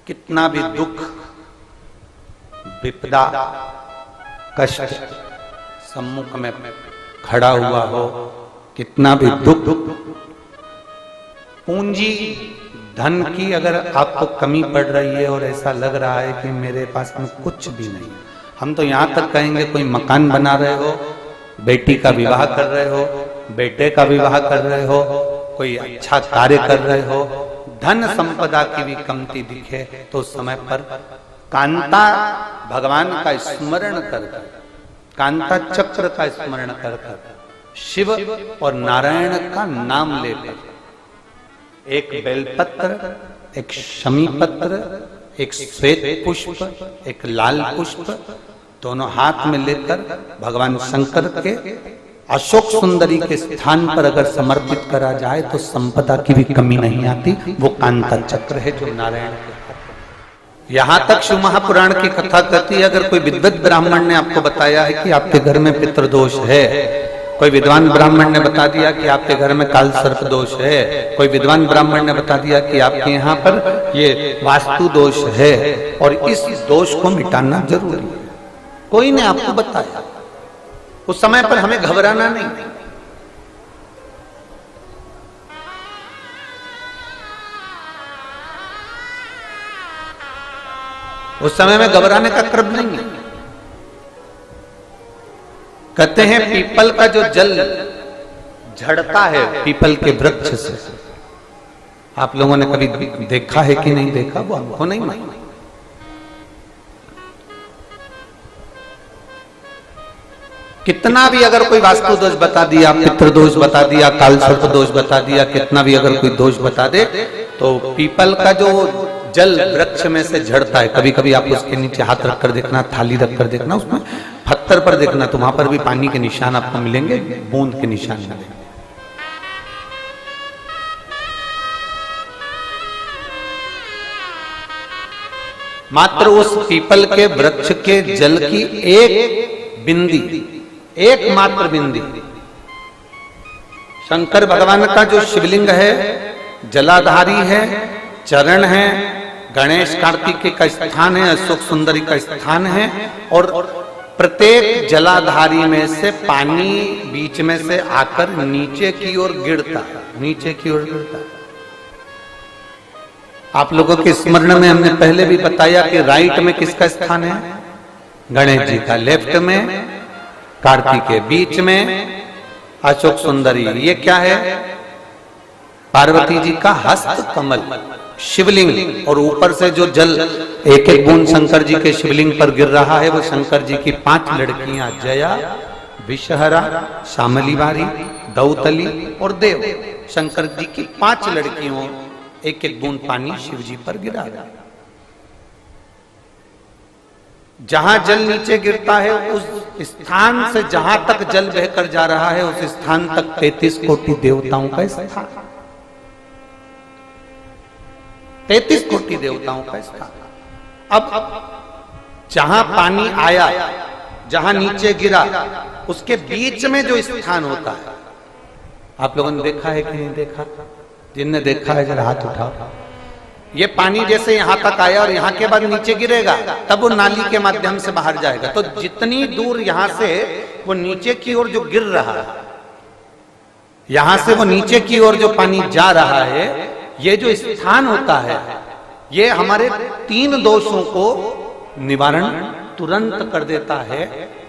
कितना भी दुख, विपदा, कष्ट सम्मुख में खड़ा हुआ हो, कितना भी दुख, पूंजी धन की अगर आपको कमी पड़ रही है और ऐसा लग रहा है कि मेरे पास में कुछ भी नहीं, हम तो यहां तक कहेंगे कोई मकान बना रहे हो, बेटी का विवाह कर रहे हो, बेटे का विवाह कर रहे हो, कोई अच्छा कार्य कर रहे हो, धन संपदा की भी कमती दिखे तो उस समय पर कांता भगवान का स्मरण कर, कांता चक्र का स्मरण कर, शिव और नारायण का नाम लेकर, एक बेलपत्र, एक शमी पत्र, एक श्वेत पुष्प, एक लाल पुष्प, दोनों हाथ में लेकर भगवान शंकर के अशोक सुंदरी के स्थान पर अगर समर्पित करा जाए तो संपदा की भी कमी नहीं आती। वो कांता चक्र है जो नारायण के। यहां तक शिव महापुराण की कथा कहती है, अगर कोई विद्वत ब्राह्मण ने आपको बताया है कि आपके घर में पितृदोष है, कोई विद्वान ब्राह्मण ने बता दिया कि आपके घर में काल सर्प दोष है, कोई विद्वान ब्राह्मण ने बता दिया कि आपके यहाँ पर ये वास्तु दोष है और इस दोष को मिटाना जरूरी है, कोई ने आपको बताया, उस समय पर हमें घबराना नहीं। उस समय में घबराने का क्रम नहीं है। कहते हैं पीपल का जो जल झड़ता है पीपल के वृक्ष से, आप लोगों ने कभी देखा है कि नहीं देखा, वो हमको नहीं मालूम। कितना भी अगर कोई वास्तु दोष बता दिया, पितृदोष बता दिया, काल सर्प दोष बता दिया, कितना भी अगर कोई दोष बता दे तो पीपल का जो जल वृक्ष में से झड़ता है, कभी कभी आप उसके नीचे हाथ रखकर देखना, थाली रखकर देखना, उसमें पत्थर पर देखना तो वहां पर भी पानी के निशान आपको मिलेंगे, बूंद के निशान मिलेंगे। मात्र उस पीपल के वृक्ष के जल की एक बिंदी, एकमात्र बिंदी, शंकर भगवान का जो शिवलिंग है जलाधारी है, चरण है, गणेश कार्तिकेय का स्थान है, अशोक सुंदरी का स्थान है, और प्रत्येक जलाधारी में से पानी बीच में से आकर नीचे की ओर गिरता है, नीचे की ओर गिरता है। आप लोगों के स्मरण में हमने पहले भी बताया कि राइट में किसका स्थान है, गणेश जी का, लेफ्ट में कार्तिकेय, बीच में अशोक सुंदरी, ये क्या है, पार्वती जी का हस्त कमल शिवलिंग, और ऊपर से जो जल एक एक बूंद शंकर जी के शिवलिंग पर गिर रहा है वो शंकर जी की 5 लड़कियां जया, विषहरा, शामली बारी, दौतली और देव, शंकर जी की 5 लड़कियों एक एक बूंद पानी शिव जी पर गिरा। जहां जल नीचे गिरता है उस स्थान से जहां तक जल बहकर जा रहा है उस स्थान तक 33 कोटि देवताओं का स्थान, 33 कोटि देवताओं का स्थान। अब जहां पानी आया, जहां नीचे गिरा, उसके बीच में जो स्थान होता है, आप लोगों ने देखा है कि नहीं देखा? जिनने देखा है जरा हाथ उठाओ। ये पानी जैसे यहां तक आया और यहां के बाद नीचे गिरेगा, तब वो नाली के माध्यम से बाहर जाएगा, तो जितनी दूर यहां से वो नीचे की ओर जो गिर रहा है, यहां से वो नीचे की ओर जो पानी जा रहा है, ये जो स्थान होता है ये हमारे 3 दोषों को निवारण तुरंत कर देता है।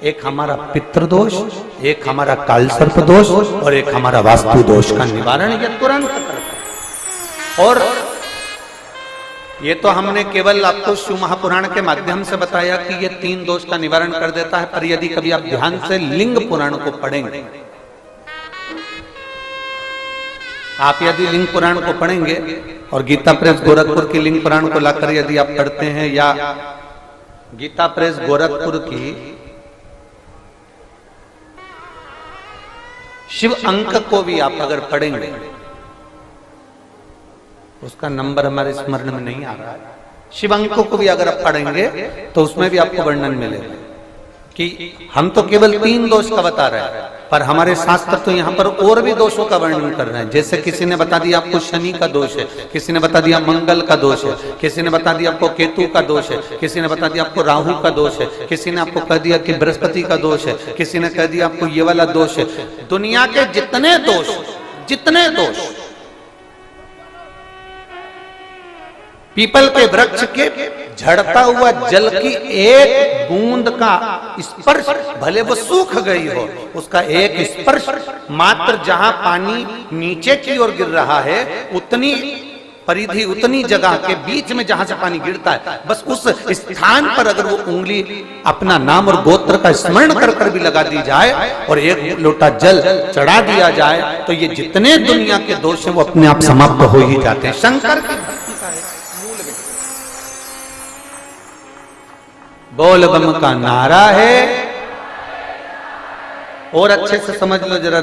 एक हमारा पितृदोष, एक हमारा काल सर्प दोष और एक हमारा वास्तु दोष का निवारण ये तुरंत करता है। और ये तो हमने केवल आपको शिव महापुराण के माध्यम से बताया कि ये 3 दोष का निवारण कर देता है, पर यदि कभी आप ध्यान से लिंग पुराण को पढ़ेंगे, आप यदि लिंग पुराण को पढ़ेंगे और गीता प्रेस गोरखपुर की लिंग पुराण को लाकर यदि आप पढ़ते हैं, या गीता प्रेस गोरखपुर की शिव अंक को भी आप अगर पढ़ेंगे, उसका नंबर हमारे स्मरण में नहीं आ रहा है, शिव अंक को भी अगर आप पढ़ेंगे तो उसमें भी आपको वर्णन मिलेगा कि हम तो केवल 3 दोष का बता रहे हैं, पर हमारे शास्त्र तो यहाँ पर और भी दोषों का वर्णन कर रहे हैं। जैसे किसी ने बता दिया आपको शनि का दोष है, किसी ने बता दिया मंगल का दोष है, किसी ने बता दिया आपको केतु का दोष है, किसी ने बता दिया आपको राहु का दोष है, किसी ने आपको कह दिया कि बृहस्पति का दोष है, किसी ने कह दिया आपको ये वाला दोष है। दुनिया के जितने दोष पीपल के वृक्ष के झड़ता हुआ जल की एक बूंद का स्पर्श, भले वो सूख गई हो, उसका एक स्पर्श मात्र जहां पानी नीचे की ओर गिर रहा है, उतनी परिधि, उतनी जगह के बीच में जहां से पानी गिरता है, बस उस स्थान पर अगर वो उंगली अपना नाम और गोत्र का स्मरण कर कर भी लगा दी जाए और एक लोटा जल चढ़ा दिया जाए, तो ये जितने दुनिया के दोष हैं वो अपने आप समाप्त हो ही जाते हैं। शंकर की बोल बम का नारा है। और अच्छे से समझ लो, जरा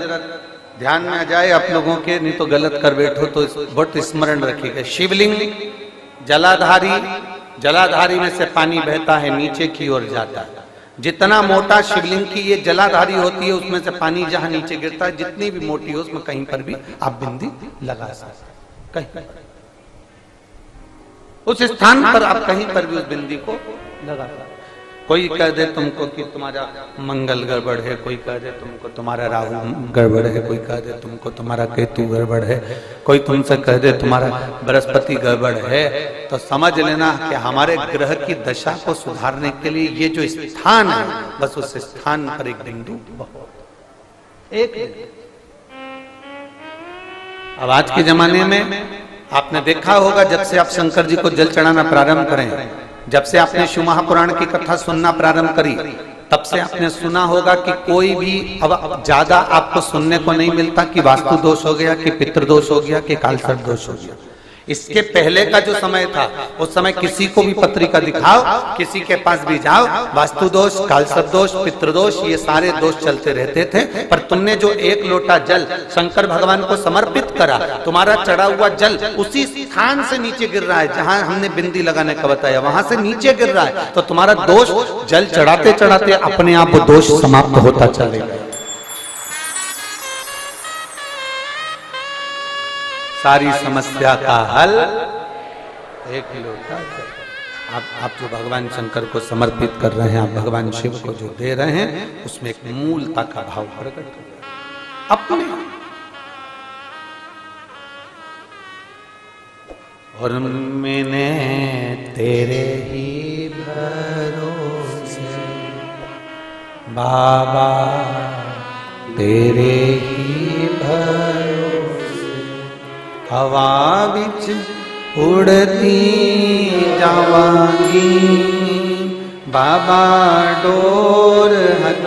ध्यान में आ जाए आप लोगों के, नहीं तो गलत कर बैठो तो बहुत स्मरण रखिएगा। शिवलिंग जलाधारी में से पानी बहता है, नीचे की ओर जाता है। जितना मोटा शिवलिंग की ये जलाधारी होती है, उसमें से पानी जहां नीचे गिरता है, जितनी भी मोटी हो, उसमें कहीं पर भी आप बिंदी लगा सकते, कहीं उस स्थान पर आप कहीं पर भी उस बिंदी को लगा सकते। कोई कह दे तुमको कि तुम्हारा मंगल गड़बड़ है, कोई कह दे तुमको तुम्हारा राहु गड़बड़ है, कोई कह दे तुमको तुम्हारा केतु गड़बड़ है, कोई तुमसे कह दे तुम्हारा बृहस्पति गड़बड़ है, तो समझ लेना कि हमारे ग्रह की दशा को सुधारने के लिए ये जो स्थान है, बस उस स्थान पर एक बिंदु, एक। अब आज के जमाने में आपने देखा होगा, जब से आप शंकर जी को जल चढ़ाना प्रारंभ करें, जब से आपने शिव महापुराण की कथा सुनना प्रारंभ करी, तब से आपने सुना होगा कि कोई भी अब ज्यादा आपको सुनने को नहीं मिलता कि वास्तु दोष हो गया, कि पितृदोष हो गया, कि कालसर्प दोष हो गया। इसके पहले का जो समय था, उस समय किसी को भी पत्रिका दिखाओ, किसी के पास भी जाओ, वास्तु दोष, कालसर्प दोष, पितृदोष, ये सारे दोष चलते रहते थे। पर तुमने जो एक लोटा जल शंकर भगवान को समर्पित करा, तुम्हारा चढ़ा हुआ जल उसी स्थान से नीचे गिर रहा है जहां हमने बिंदी लगाने का बताया, वहां से नीचे गिर रहा है, तो तुम्हारा दोष जल चढ़ाते चढ़ाते अपने आप वो दोष समाप्त होता चलेगा। सारी समस्या का हल एक लोटा जल। आप जो भगवान शंकर को समर्पित कर रहे हैं, आप भगवान शिव को जो दे रहे हैं, उसमें एक मूलता का भाव प्रकट हो गया अपने। और मैंने तेरे ही भरोसे बाबा, तेरे ही भरोसे हवा बिच उड़ती जावांगी, बाबा डोर हथ